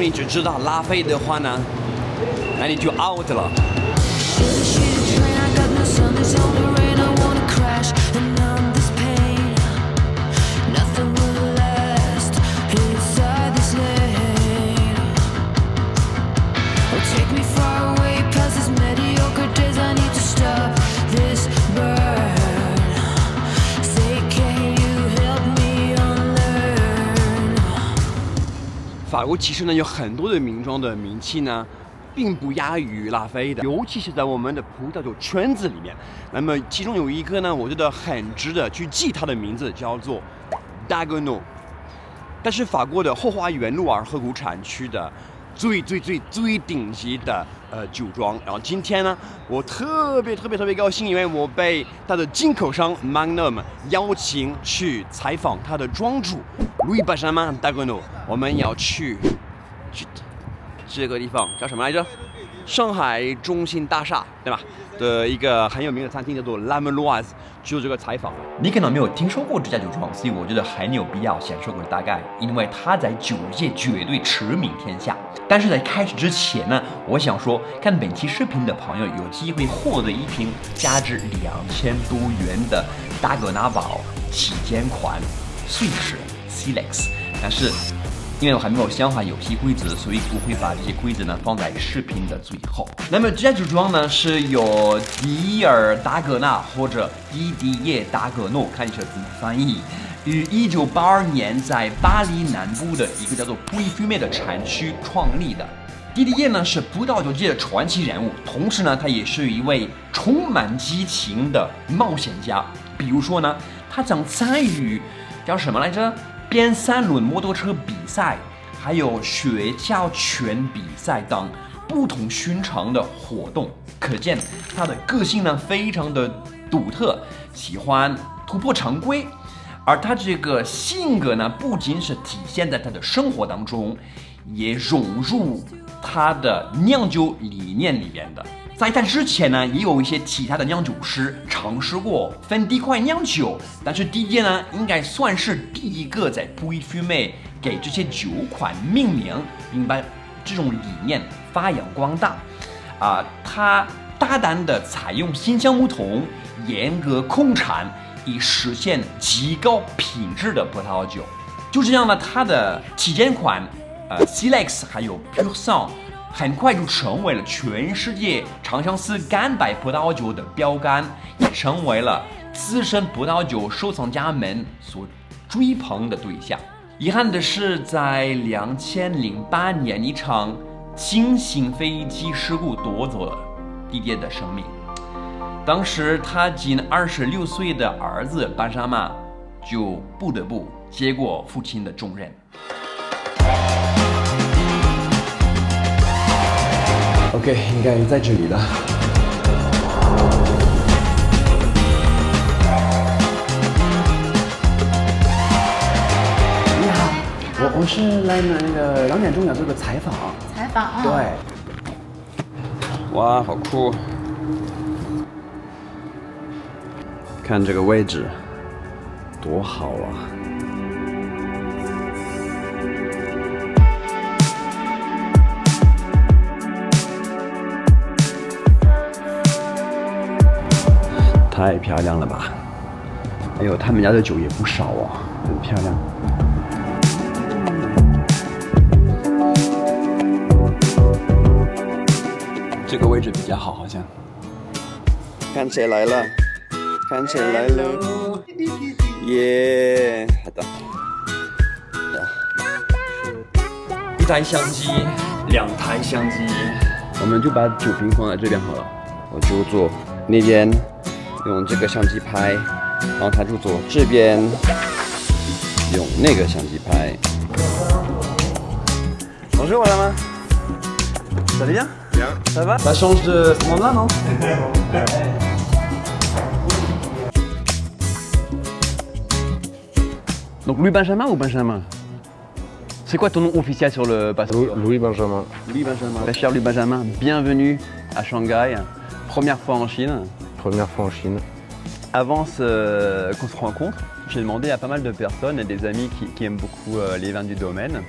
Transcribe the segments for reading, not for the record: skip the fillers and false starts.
你只知道拉菲的话呢，那你就 out 了。法国其实呢有很多的名庄的名气呢，并不亚于拉菲的，尤其是在我们的葡萄酒圈子里面。那么其中有一个呢，我觉得很值得去记它的名字，叫做 Dagenot。但是法国的后花园路尔河谷产区的最顶级的酒庄。然后今天呢，我特别高兴，因为我被它的进口商 Magnum 邀请去采访它的庄主 Louis Benjamin Dagenot。我们要去这个地方叫什么来着？上海中心大厦，对吧？的一个很有名的餐厅叫做 La Meloise， 就是这个采访。你可能没有听说过这家酒庄，所以我觉得很有必要先说个大概，因为它在酒界绝对驰名天下。但是在开始之前呢，我想说，看本期视频的朋友有机会获得一瓶价值2000多元的达格纳堡旗舰款瑞士 Silex， 但是因为我还没有想好游戏规则，所以我会把这些规则呢放在视频的最后。那么这家酒庄呢是由迪尔达格纳或者迪迪耶达格诺，看你是怎么翻译，于1982年在巴黎南部的一个叫做布伊菲梅的产区创立的。迪迪耶呢是葡萄酒界的传奇人物，同时呢他也是一位充满激情的冒险家。比如说呢，他曾参与叫什么来着？边三轮摩托车比赛，还有雪橇拳比赛等不同寻常的活动，可见他的个性呢非常的独特，喜欢突破常规。而他这个性格呢，不仅是体现在他的生活当中，也融入他的酿酒理念里边的。在他之前呢，也有一些其他的酿酒师尝试过分地块酿酒，但是迪迪呢，应该算是第一个在布伊菲梅给这些酒款命名，并把这种理念发扬光大。他大胆地采用新橡木桶，严格控产，以实现极高品质的葡萄酒。就这样呢，他的旗舰款Silex 还有 Pur Sang很快就成为了全世界长相思干白葡萄酒的标杆，也成为了资深葡萄酒收藏家们所追捧的对象。遗憾的是，在2008年一场轻型飞机事故夺走了迪迪的生命。当时他仅26岁的儿子班沙马就不得不接过父亲的重任。OK， 应该在这里了。你好，我是来那个2点钟要做个采访。采访啊？对。哇，好酷！看这个位置，多好啊！太漂亮了吧！哎呦，他们家的酒也不少哦，很漂亮。这个位置比较好，好像。看谁来了？看谁来了？耶！好的。一台相机，2台相机，我们就把酒瓶放在这边好了。我就坐那边。用这个相机拍，然后他就坐这边用那个相机拍。Bonjour madame. Ça va bien? Bien. Ça va? Ça change de ce moment-là, non? Donc Louis Benjamin ou Benjamin? C'est quoi ton nom officiel sur le passeport? Louis Benjamin. Louis Benjamin. Très cher Louis Benjamin, bienvenue à Shanghai. Première fois en Chine. Première fois en Chine. Avant qu'on se rencontre, j'ai demandé à pas mal de personnes et des amis qui aiment beaucoup les vins du domaine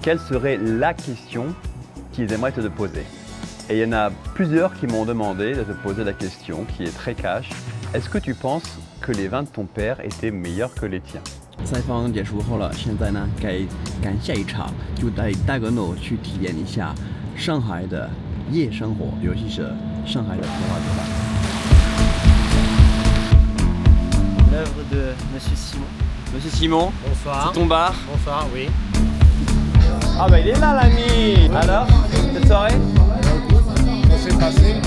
quelle serait la question qu'ils aimeraient te poser. Et il y en a plusieurs qui m'ont demandé de te poser la question qui est très cash. Est-ce que tu penses que les vins de ton père étaient meilleurs que les tiens? 采访结束后了，现在呢该赶下一场，就带大哥呢去体验一下上海的夜生活，尤其是上海的葡萄酒吧。L'œuvre de Monsieur Simon. Monsieur Simon, Bonsoir. c'est ton bar? Bonsoir, oui. Ah bah il est là l'ami. Alors, cette soirée? On s'est passé.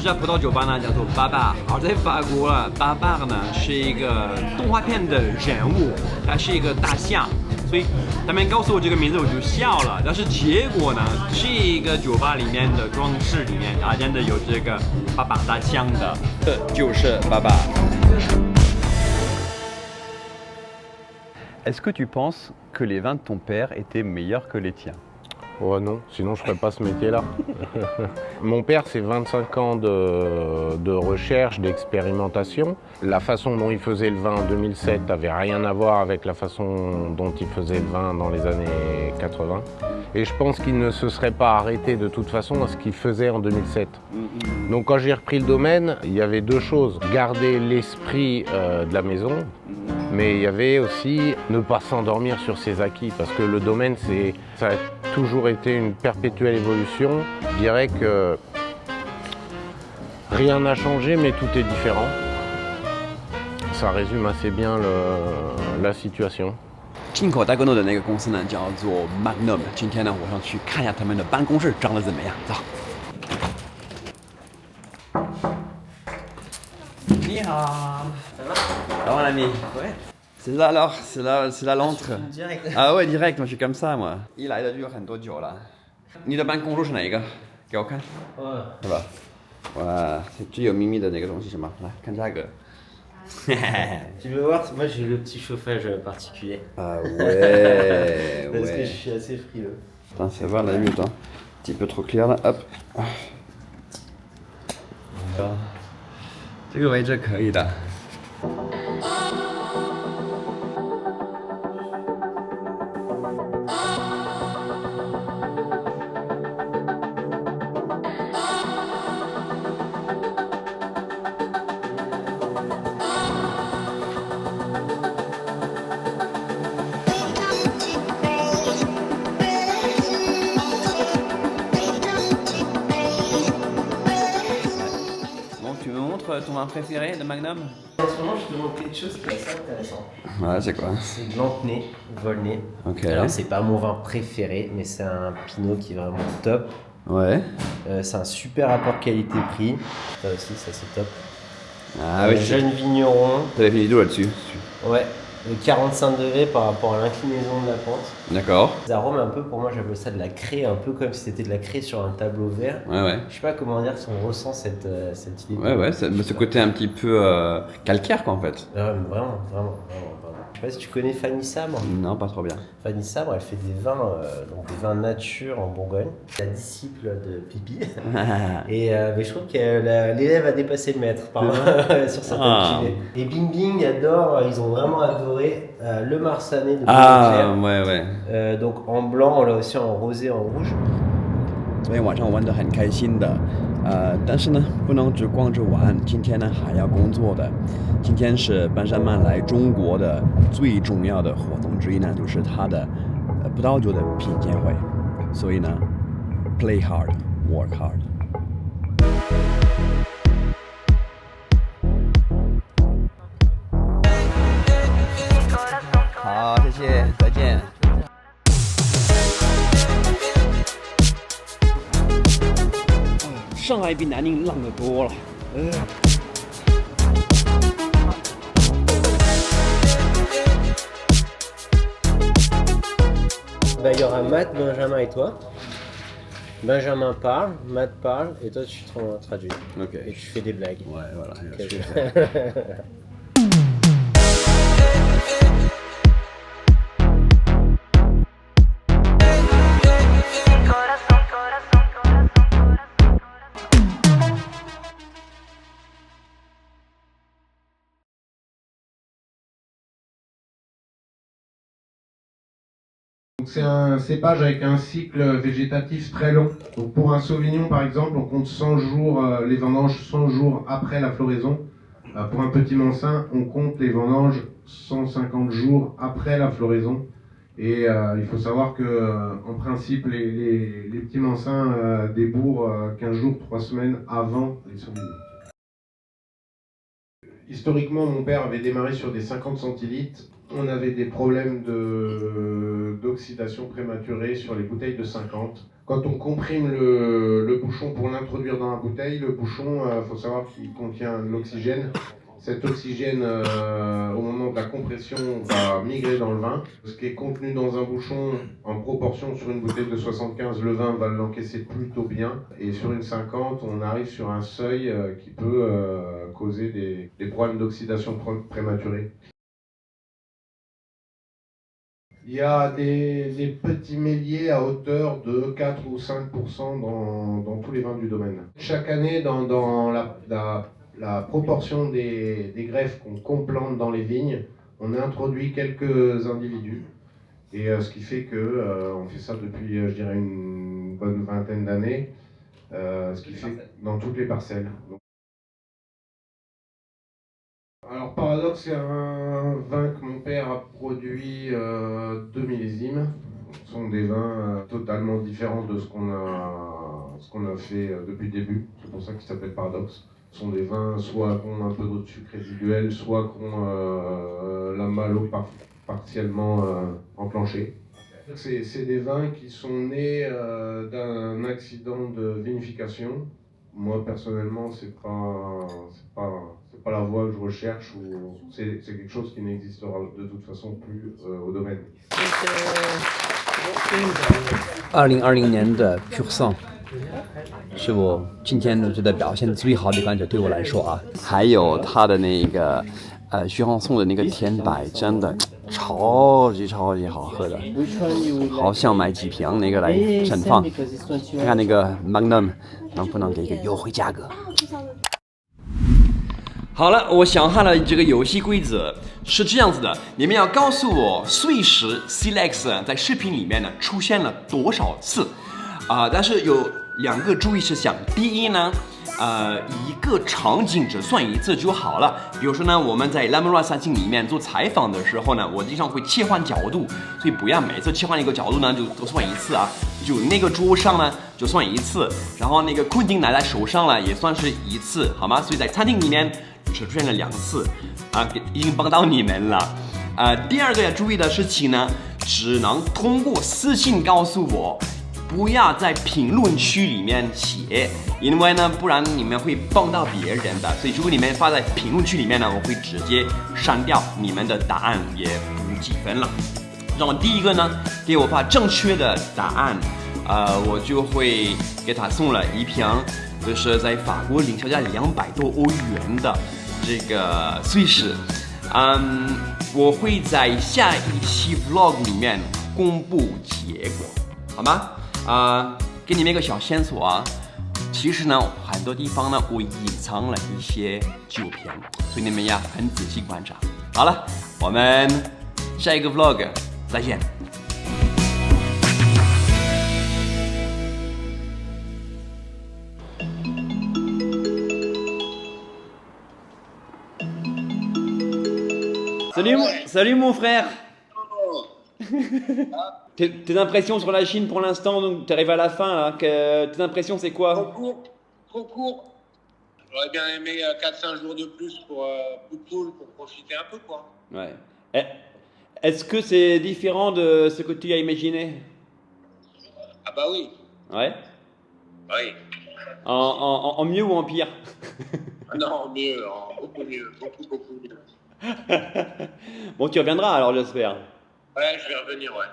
这家葡萄酒吧呢叫做巴巴，而在法国呢，巴巴呢是一个动画片的人物，它是一个大象，所以他们告诉我这个名字我就笑了。但是结果呢，这个酒吧里面的装饰里面啊，真的有这个巴巴大象的，这就是巴巴。Est-ce que tu penses que les vins de ton père étaient meilleurs que les tiens? Oh non, sinon je ne ferais pas ce métier-là. Mon père, c'est 25 ans de recherche, d'expérimentation. La façon dont il faisait le vin en 2007 n'avait rien à voir avec la façon dont il faisait le vin dans les années 80. Et je pense qu'il ne se serait pas arrêté de toute façon à ce qu'il faisait en 2007. Donc quand j'ai repris le domaine, il y avait deux choses. Garder l'esprit de la maison, mais il y avait aussi ne pas s'endormir sur ses acquis. Parce que le domaine, ça a toujours été une perpétuelle évolution. Je dirais que rien n'a changé, mais tout est différent. Ça résume assez bien la situation. 进口大哥诺的那个公司呢，叫做 Magnum。今天呢，我想去看一下他们的办公室长得怎么样。走。你好。Ça va l'ami? Ouais. C'est là alors, c'est là l'entre. Direct. Ah ouais, direct, moi je suis comme ça moi. 一来的就有很多酒了。你的办公室是哪一个？给我看。是吧？哇，最有秘密的那个东西是吗？来看这个。Tu veux voir, moi j'ai le petit chauffage particulier. Ah ouais, Parce que je ouais. suis assez frileux. Putain, ça va la minute, hein. Un petit peu trop clair là, hop. 这个位置可以的。Bon, tu me montres ton vin préféré de Magnum? En ce moment, je te montre quelque chose qui est assez intéressant. Ouais, c'est quoi? C'est de Lantenay, Volnay. Ok. Alors, c'est pas mon vin préféré, mais c'est un pinot qui est vraiment top. Ouais. C'est un super rapport qualité-prix. Ça aussi, ça c'est top. Ah oui, Jeune vigneron. t'avais fait une vidéo là-dessus. Ouais. De 45 degrés par rapport à l'inclinaison de la pente. D'accord. Les arômes un peu, pour moi j'appelle ça de la craie, un peu comme si c'était de la craie sur un tableau vert. Ouais, ouais. Je sais pas comment dire si on ressent cette idée. Ouais, ouais, ce côté un petit peu calcaire quoi en fait. Ouais, mais vraiment. Je sais pas si tu connais Fanny Sabre. Non, pas trop bien. Fanny Sabre, elle fait des vins, donc des vins nature en Bourgogne. La disciple de Pipi. Et mais je trouve que l'élève a dépassé le maître sur certaines cuvées. Et Bing Bing adore, ils ont vraiment adoré le Marsanais de Ah, Beaujolais. ouais, ouais. Donc en blanc, on l'a aussi en rosé, en rouge. 昨天晚上玩得很开心的，但是呢，不能只光着玩，今天呢还要工作的。今天是班山曼来中国的最重要的活动之一呢，就是他的葡萄酒的品鉴会。所以呢 ，play hard, work hard。好，谢谢，再见。上海比南宁浪得多了。Bah, il y aura Matt, Benjamin et toi. Benjamin parle, Matt parle, et toi tu traduis. Ok. Et tu fais des blagues. Ouais, voilà. Ok. je vais faire. c'est un cépage avec un cycle végétatif très long. Donc pour un Sauvignon par exemple, on compte 100 jours, les vendanges 100 jours après la floraison. Pour un petit Mansin, on compte les vendanges 150 jours après la floraison. Et il faut savoir que en principe, les petits Mansins débourrent 15 jours, 3 semaines avant les Sauvignons. Historiquement, mon père avait démarré sur des 50 centilitres. On avait des problèmes d'oxydation prématurée sur les bouteilles de 50. Quand on comprime le bouchon pour l'introduire dans la bouteille, le bouchon, faut savoir qu'il contient de l'oxygène. Cet oxygène, au moment de la compression, va migrer dans le vin. Ce qui est contenu dans un bouchon, en proportion sur une bouteille de 75, le vin va l'encaisser plutôt bien. Et sur une 50, on arrive sur un seuil qui peut causer des problèmes d'oxydation prématurée. Il y a des petits méliers à hauteur de 4 ou 5% dans tous les vins du domaine. Chaque année, dans la proportion des greffes qu'on plante dans les vignes, on a introduit quelques individus. Et ce qui fait que on fait ça depuis, je dirais, une bonne vingtaine d'années, ce qui fait dans toutes les parcelles. Alors Paradoxe, c'est un vin que mon père a produit 2 millésimes. Ce sont des vins totalement différents de ce qu'on a fait depuis le début. C'est pour ça qu'il s'appelle Paradoxe. Ce sont des vins soit qui ont un peu d'eau de sucre résiduel, soit qui ont la malo partiellement enclenchée. C'est des vins qui sont nés d'un accident de vinification. Moi personnellement, c'est pas la voie que je recherche, ou c'est quelque chose qui n'existera de toute façon plus au domaine. 2020年的 Pur Sang 是我今天觉得表现最好的一款酒，对我来说啊，还有它的那个徐航颂的那个甜白，真的超级好喝的，好想买几瓶那个来盛放，看看那个 Magnum 能不能给一个优惠价格。好了，我想好了这个游戏规则是这样子的，你们要告诉我碎石 Silex 在视频里面呢出现了多少次但是有2个注意事项。第一呢，一个场景只算1次就好了。比如说呢，我们在 Lemongrass 餐厅里面做采访的时候呢，我经常会切换角度，所以不要每次切换一个角度呢就都算1次啊。就那个桌上呢就算1次，然后那个昆汀拿在手上呢也算是1次，好吗？所以在餐厅里面只出现了2次已经帮到你们了。第2个要注意的事情呢，只能通过私信告诉我。不要在评论区里面写，因为呢，不然你们会帮到别人的。所以如果你们发在评论区里面呢，我会直接删掉你们的答案，也不计分了。然后第1个呢，给我发正确的答案，我就会给他送了1瓶，就是在法国零售价200多欧元的这个碎石。我会在下一期 vlog 里面公布结果，好吗？给你们一个小线索啊，其实呢，很多地方呢，我隐藏了一些酒瓶，所以你们要很仔细观察。好了，我们下一个 vlog 再见。Salut mon frère. Tes impressions sur la Chine pour l'instant, donc tu arrives à la fin là, tes impressions c'est quoi? Trop court. J'aurais bien aimé 4-5 jours de plus pour cool, pour profiter un peu quoi. Ouais. Est-ce que c'est différent de ce que tu as imaginé? Ah bah oui. Ouais. Oui. En mieux ou en pire? Non, mieux, beaucoup mieux, beaucoup mieux. Bon, tu reviendras alors j'espère. Ouais, je vais revenir, ouais.